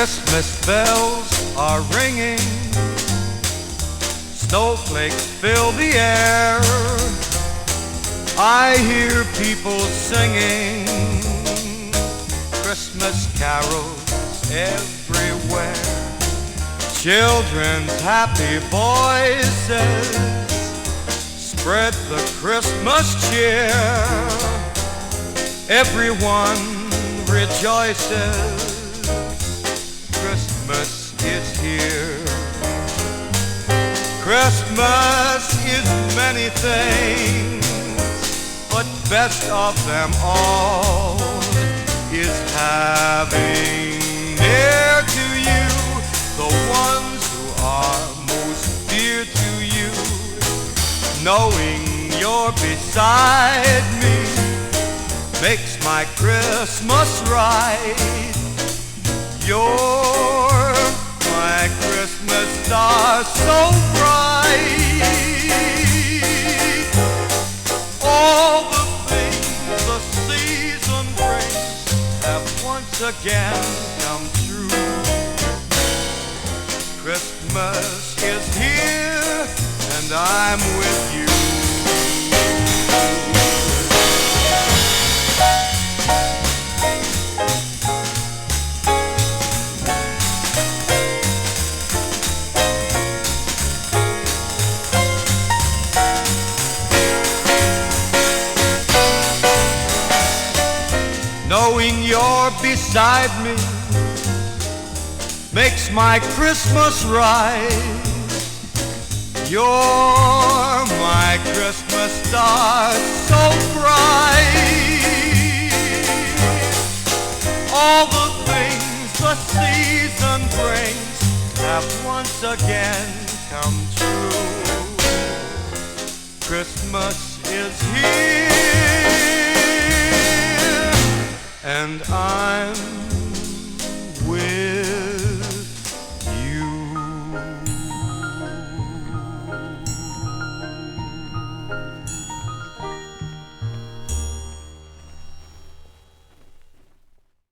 Christmas bells are ringing, snowflakes fill the air. I hear people singing Christmas carols everywhere. Children's happy voices spread the Christmas cheer. Everyone rejoices, Christmas is here. Christmas is many things, but best of them all is having near to you the ones who are most dear to you. Knowing you're beside me makes my Christmas right. You're my Christmas star so bright. All the things the season brings have once again come true. Christmas is here and I'm with you. Knowing you're beside me makes my Christmas right. You're my Christmas star so bright. All the things the season brings have once again come true. Christmas is here and I'm